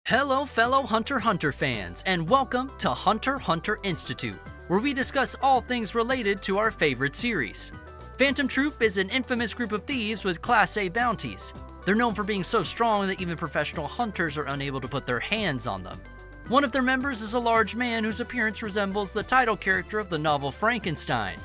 Hello fellow Hunter x Hunter fans, and welcome to Hunter x Hunter Institute, where we discuss all things related to our favorite series. Phantom Troupe is an infamous group of thieves with Class A bounties. They're known for being so strong that even professional hunters are unable to put their hands on them. One of their members is a large man whose appearance resembles the title character of the novel Frankenstein.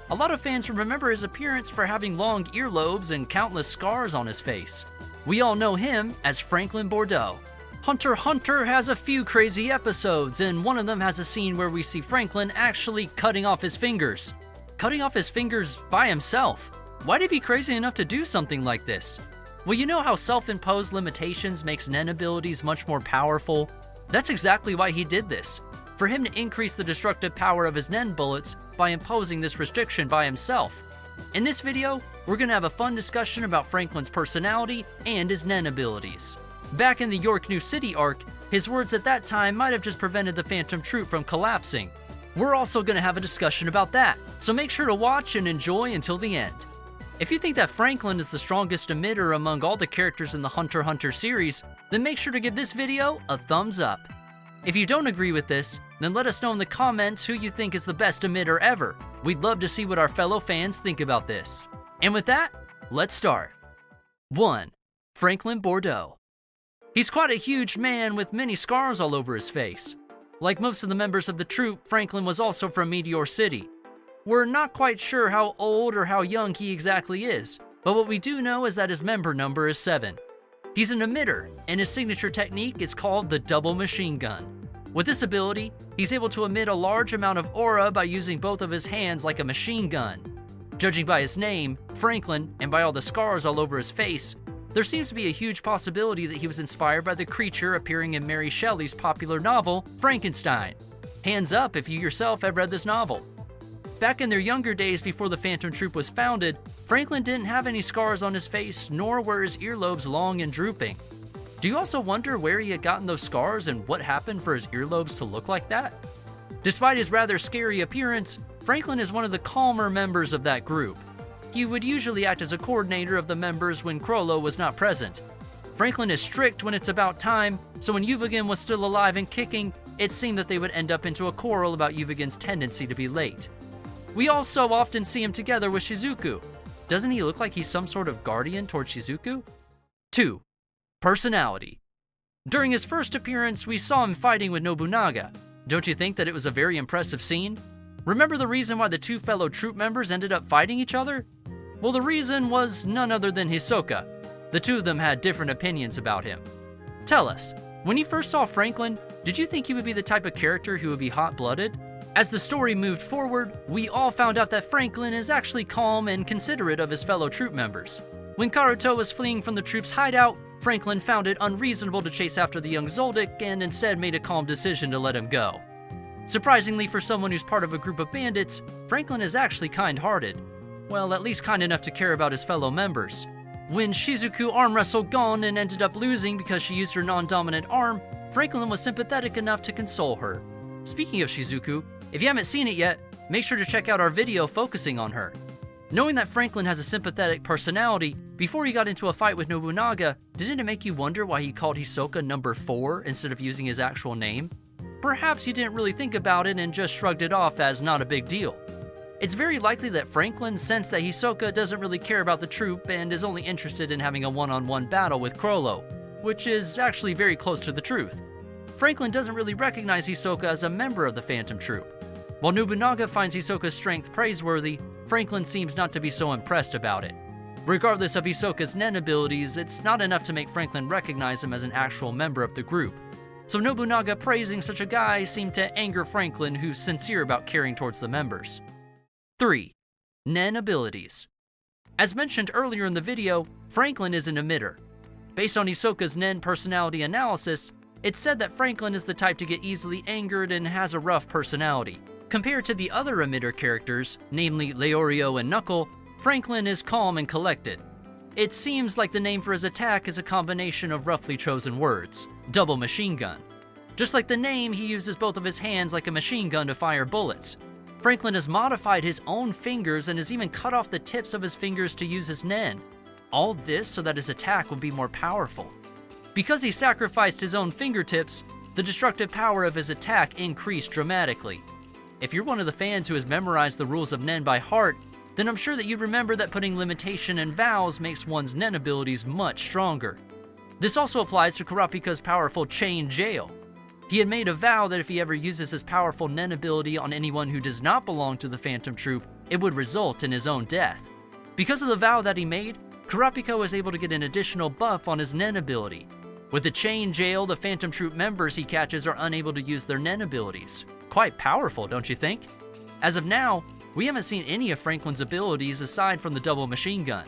A lot of fans remember his appearance for having long earlobes and countless scars on his face. We all know him as Franklin Bordeau. Hunter x Hunter has a few crazy episodes, and one of them has a scene where we see Franklin actually cutting off his fingers. Cutting off his fingers by himself. Why'd he be crazy enough to do something like this? Well, you know how self-imposed limitations makes Nen abilities much more powerful? That's exactly why he did this. For him to increase the destructive power of his Nen bullets by imposing this restriction by himself. In this video, we're gonna have a fun discussion about Franklin's personality and his Nen abilities. Back in the York New City arc, his words at that time might have just prevented the Phantom Troupe from collapsing. We're also going to have a discussion about that, so make sure to watch and enjoy until the end. If you think that Franklin is the strongest emitter among all the characters in the Hunter x Hunter series, then make sure to give this video a thumbs up. If you don't agree with this, then let us know in the comments who you think is the best emitter ever. We'd love to see what our fellow fans think about this. And with that, let's start. 1. Franklin Bordeau. He's quite a huge man with many scars all over his face. Like most of the members of the troupe, Franklin was also from Meteor City. We're not quite sure how old or how young he exactly is, but what we do know is that his member number is 7. He's an emitter, and his signature technique is called the double machine gun. With this ability, he's able to emit a large amount of aura by using both of his hands like a machine gun. Judging by his name, Franklin, and by all the scars all over his face, there seems to be a huge possibility that he was inspired by the creature appearing in Mary Shelley's popular novel, Frankenstein. Hands up if you yourself have read this novel. Back in their younger days before the Phantom Troupe was founded, Franklin didn't have any scars on his face, nor were his earlobes long and drooping. Do you also wonder where he had gotten those scars and what happened for his earlobes to look like that? Despite his rather scary appearance, Franklin is one of the calmer members of that group. He would usually act as a coordinator of the members when Krollo was not present. Franklin is strict when it's about time, so when Yuvigan was still alive and kicking, it seemed that they would end up into a quarrel about Yuvigan's tendency to be late. We also often see him together with Shizuku. Doesn't he look like he's some sort of guardian toward Shizuku? 2. Personality. During his first appearance, we saw him fighting with Nobunaga. Don't you think that it was a very impressive scene? Remember the reason why the two fellow troupe members ended up fighting each other? Well, the reason was none other than Hisoka. The two of them had different opinions about him. Tell us, when you first saw Franklin, did you think he would be the type of character who would be hot-blooded? As the story moved forward, we all found out that Franklin is actually calm and considerate of his fellow troupe members. When Karuto was fleeing from the troupe's hideout, Franklin found it unreasonable to chase after the young Zoldyck and instead made a calm decision to let him go. Surprisingly, for someone who's part of a group of bandits, Franklin is actually kind-hearted. Well, at least kind enough to care about his fellow members. When Shizuku arm wrestled Gon and ended up losing because she used her non-dominant arm, Franklin was sympathetic enough to console her. Speaking of Shizuku, if you haven't seen it yet, make sure to check out our video focusing on her. Knowing that Franklin has a sympathetic personality, before he got into a fight with Nobunaga, didn't it make you wonder why he called Hisoka number 4 instead of using his actual name? Perhaps he didn't really think about it and just shrugged it off as not a big deal. It's very likely that Franklin sensed that Hisoka doesn't really care about the troupe and is only interested in having a one-on-one battle with Krollo, which is actually very close to the truth. Franklin doesn't really recognize Hisoka as a member of the Phantom Troupe. While Nobunaga finds Hisoka's strength praiseworthy, Franklin seems not to be so impressed about it. Regardless of Hisoka's Nen abilities, it's not enough to make Franklin recognize him as an actual member of the group. So Nobunaga praising such a guy seemed to anger Franklin, who's sincere about caring towards the members. 3. Nen abilities. As mentioned earlier in the video, Franklin is an emitter. Based on Hisoka's Nen personality analysis, it's said that Franklin is the type to get easily angered and has a rough personality. Compared to the other emitter characters, namely Leorio and Knuckle, Franklin is calm and collected. It seems like the name for his attack is a combination of roughly chosen words, double machine gun. Just like the name, he uses both of his hands like a machine gun to fire bullets. Franklin has modified his own fingers and has even cut off the tips of his fingers to use his Nen. All this so that his attack will be more powerful. Because he sacrificed his own fingertips, the destructive power of his attack increased dramatically. If you're one of the fans who has memorized the rules of Nen by heart, then I'm sure that you'd remember that putting limitation and vows makes one's Nen abilities much stronger. This also applies to Kurapika's powerful Chain Jail. He had made a vow that if he ever uses his powerful Nen ability on anyone who does not belong to the Phantom Troupe, it would result in his own death. Because of the vow that he made, Kurapika was able to get an additional buff on his Nen ability. With the Chain Jail, the Phantom Troupe members he catches are unable to use their Nen abilities. Quite powerful, don't you think? As of now, we haven't seen any of Franklin's abilities aside from the double machine gun.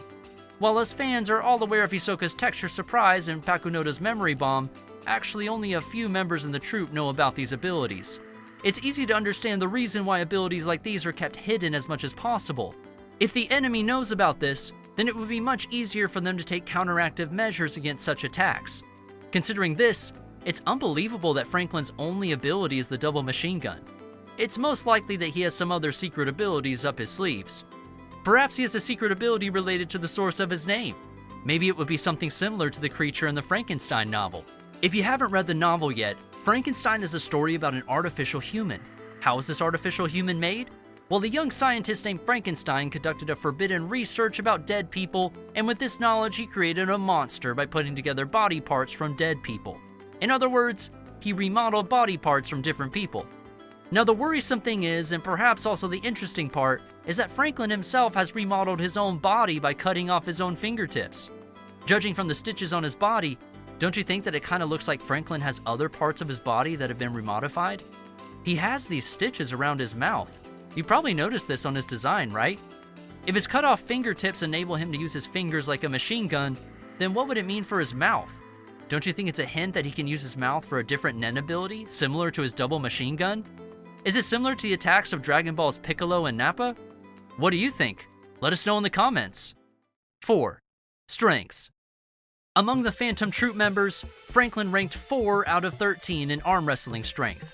While us fans are all aware of Hisoka's Texture Surprise and Pakunoda's Memory Bomb, actually only a few members in the troupe know about these abilities. It's easy to understand the reason why abilities like these are kept hidden as much as possible. If the enemy knows about this, then it would be much easier for them to take counteractive measures against such attacks. Considering this, it's unbelievable that Franklin's only ability is the double machine gun. It's most likely that he has some other secret abilities up his sleeves. Perhaps he has a secret ability related to the source of his name. Maybe it would be something similar to the creature in the Frankenstein novel. If you haven't read the novel yet, Frankenstein is a story about an artificial human. How is this artificial human made? Well, the young scientist named Frankenstein conducted a forbidden research about dead people, and with this knowledge he created a monster by putting together body parts from dead people. In other words, he remodeled body parts from different people. Now the worrisome thing is, and perhaps also the interesting part, is that Franklin himself has remodeled his own body by cutting off his own fingertips. Judging from the stitches on his body, don't you think that it kind of looks like Franklin has other parts of his body that have been remodified? He has these stitches around his mouth. You probably noticed this on his design, right? If his cut off fingertips enable him to use his fingers like a machine gun, then what would it mean for his mouth? Don't you think it's a hint that he can use his mouth for a different Nen ability, similar to his double machine gun? Is it similar to the attacks of Dragon Ball's Piccolo and Nappa? What do you think? Let us know in the comments. 4. Strengths. Among the Phantom Troupe members, Franklin ranked 4 out of 13 in arm wrestling strength.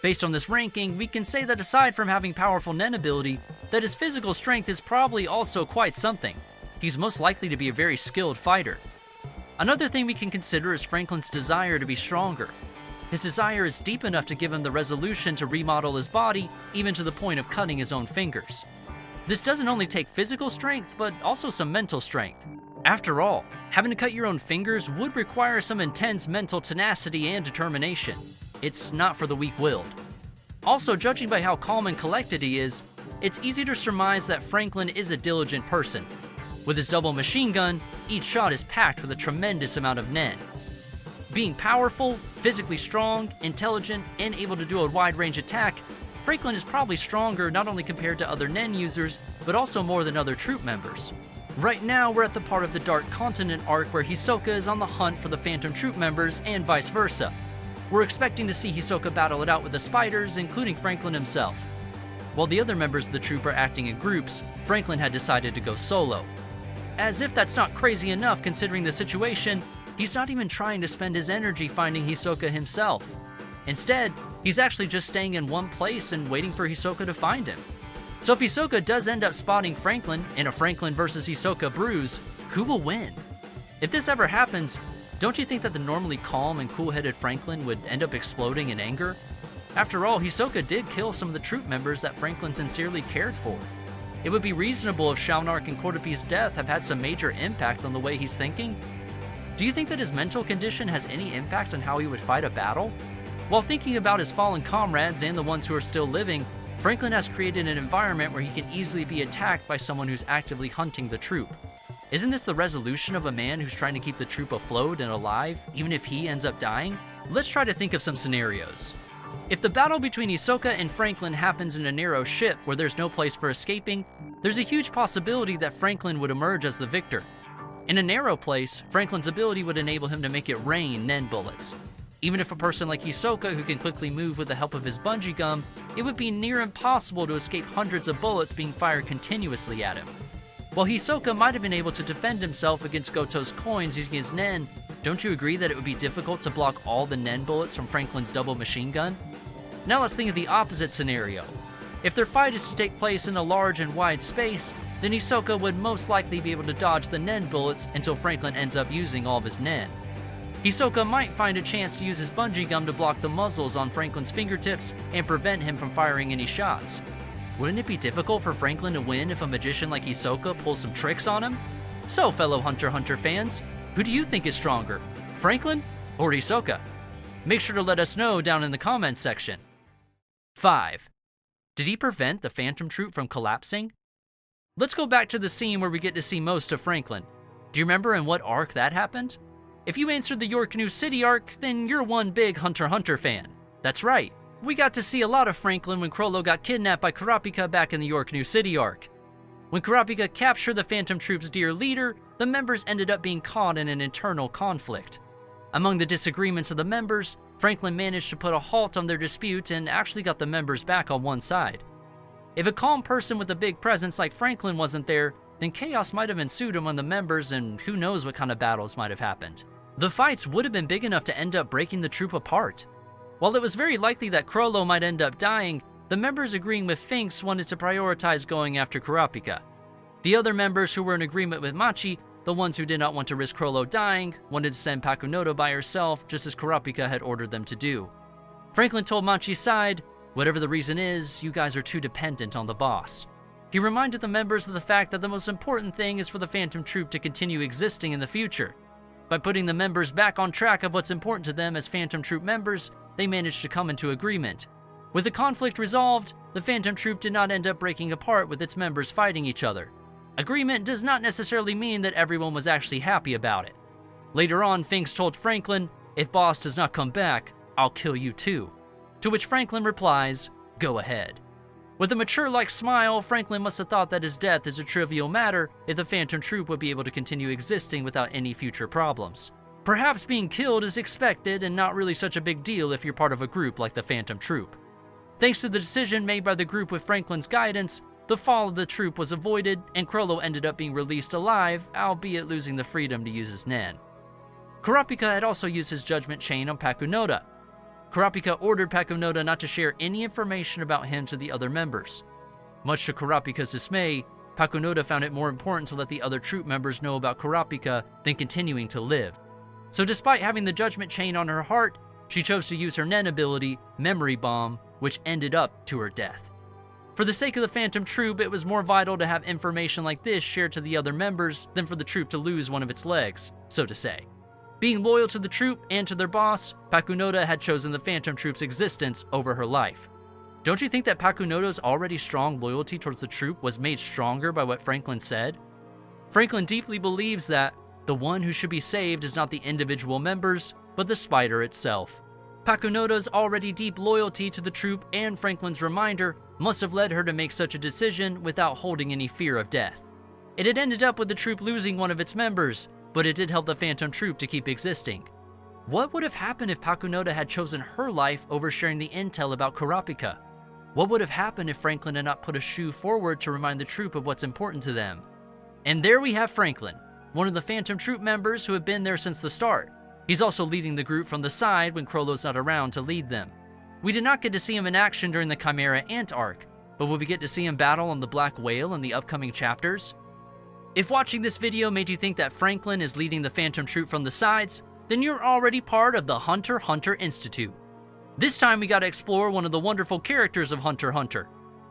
Based on this ranking, we can say that aside from having powerful Nen ability, that his physical strength is probably also quite something. He's most likely to be a very skilled fighter. Another thing we can consider is Franklin's desire to be stronger. His desire is deep enough to give him the resolution to remodel his body, even to the point of cutting his own fingers. This doesn't only take physical strength, but also some mental strength. After all, having to cut your own fingers would require some intense mental tenacity and determination. It's not for the weak-willed. Also, judging by how calm and collected he is, it's easy to surmise that Franklin is a diligent person. With his double machine gun, each shot is packed with a tremendous amount of Nen. Being powerful, physically strong, intelligent, and able to do a wide-range attack, Franklin is probably stronger not only compared to other Nen users, but also more than other troupe members. Right now, we're at the part of the Dark Continent arc where Hisoka is on the hunt for the Phantom Troupe members and vice versa. We're expecting to see Hisoka battle it out with the spiders, including Franklin himself. While the other members of the troupe are acting in groups, Franklin had decided to go solo. As if that's not crazy enough considering the situation, he's not even trying to spend his energy finding Hisoka himself. Instead, he's actually just staying in one place and waiting for Hisoka to find him. So if Hisoka does end up spotting Franklin in a Franklin versus Hisoka bruise, who will win? If this ever happens, don't you think that the normally calm and cool-headed Franklin would end up exploding in anger? After all, Hisoka did kill some of the troupe members that Franklin sincerely cared for. It would be reasonable if Shaunark and Cordopi's death have had some major impact on the way he's thinking. Do you think that his mental condition has any impact on how he would fight a battle? While thinking about his fallen comrades and the ones who are still living, Franklin has created an environment where he can easily be attacked by someone who's actively hunting the troupe. Isn't this the resolution of a man who's trying to keep the troupe afloat and alive, even if he ends up dying? Let's try to think of some scenarios. If the battle between Hisoka and Franklin happens in a narrow ship where there's no place for escaping, there's a huge possibility that Franklin would emerge as the victor. In a narrow place, Franklin's ability would enable him to make it rain Nen bullets. Even if a person like Hisoka who can quickly move with the help of his bungee gum, it would be near impossible to escape hundreds of bullets being fired continuously at him. While Hisoka might have been able to defend himself against Goto's coins using his Nen, don't you agree that it would be difficult to block all the Nen bullets from Franklin's double machine gun? Now let's think of the opposite scenario. If their fight is to take place in a large and wide space, then Hisoka would most likely be able to dodge the Nen bullets until Franklin ends up using all of his Nen. Hisoka might find a chance to use his bungee gum to block the muzzles on Franklin's fingertips and prevent him from firing any shots. Wouldn't it be difficult for Franklin to win if a magician like Hisoka pulls some tricks on him? So, fellow Hunter x Hunter fans, who do you think is stronger, Franklin or Hisoka? Make sure to let us know down in the comments section. 5. Did he prevent the Phantom Troupe from collapsing? Let's go back to the scene where we get to see most of Franklin. Do you remember in what arc that happened? If you answered the York New City arc, then you're one big Hunter x Hunter fan. That's right, we got to see a lot of Franklin when Chrollo got kidnapped by Kurapika back in the York New City arc. When Kurapika captured the Phantom Troupe's dear leader, the members ended up being caught in an internal conflict. Among the disagreements of the members, Franklin managed to put a halt on their dispute and actually got the members back on one side. If a calm person with a big presence like Franklin wasn't there, then chaos might have ensued among the members and who knows what kind of battles might have happened. The fights would have been big enough to end up breaking the troupe apart. While it was very likely that Chrollo might end up dying, the members agreeing with Finks wanted to prioritize going after Kurapika. The other members who were in agreement with Machi, the ones who did not want to risk Chrollo dying, wanted to send Pakunoda by herself just as Kurapika had ordered them to do. Franklin told Machi's side, "Whatever the reason is, you guys are too dependent on the boss." He reminded the members of the fact that the most important thing is for the Phantom Troupe to continue existing in the future. By putting the members back on track of what's important to them as Phantom Troupe members, they managed to come into agreement. With the conflict resolved, the Phantom Troupe did not end up breaking apart with its members fighting each other. Agreement does not necessarily mean that everyone was actually happy about it. Later on, Finks told Franklin, "If boss does not come back, I'll kill you too." To which Franklin replies, "Go ahead." With a mature-like smile, Franklin must have thought that his death is a trivial matter if the Phantom Troupe would be able to continue existing without any future problems. Perhaps being killed is expected and not really such a big deal if you're part of a group like the Phantom Troupe. Thanks to the decision made by the group with Franklin's guidance, the fall of the troupe was avoided and Chrollo ended up being released alive, albeit losing the freedom to use his Nen. Kurapika had also used his judgment chain on Pakunoda. Kurapika ordered Pakunoda not to share any information about him to the other members. Much to Kurapika's dismay, Pakunoda found it more important to let the other troupe members know about Kurapika than continuing to live. So despite having the judgment chain on her heart, she chose to use her Nen ability, Memory Bomb, which ended up to her death. For the sake of the Phantom Troupe, it was more vital to have information like this shared to the other members than for the troupe to lose one of its legs, so to say. Being loyal to the troupe and to their boss, Pakunoda had chosen the Phantom Troupe's existence over her life. Don't you think that Pakunoda's already strong loyalty towards the troupe was made stronger by what Franklin said? Franklin deeply believes that the one who should be saved is not the individual members, but the spider itself. Pakunoda's already deep loyalty to the troupe and Franklin's reminder must have led her to make such a decision without holding any fear of death. It had ended up with the troupe losing one of its members, but it did help the Phantom Troupe to keep existing. What would have happened if Pakunoda had chosen her life over sharing the intel about Kurapika? What would have happened if Franklin had not put a shoe forward to remind the troupe of what's important to them? And there we have Franklin, one of the Phantom Troupe members who have been there since the start. He's also leading the group from the side when Chrollo's not around to lead them. We did not get to see him in action during the Chimera Ant arc, but will we get to see him battle on the Black Whale in the upcoming chapters? If watching this video made you think that Franklin is leading the Phantom Troupe from the sides, then you're already part of the Hunter x Hunter Institute. This time we got to explore one of the wonderful characters of Hunter x Hunter.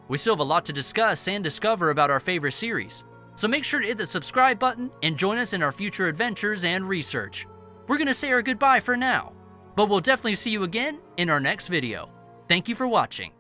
We still have a lot to discuss and discover about our favorite series, so make sure to hit the subscribe button and join us in our future adventures and research. We're going to say our goodbye for now, but we'll definitely see you again in our next video. Thank you for watching.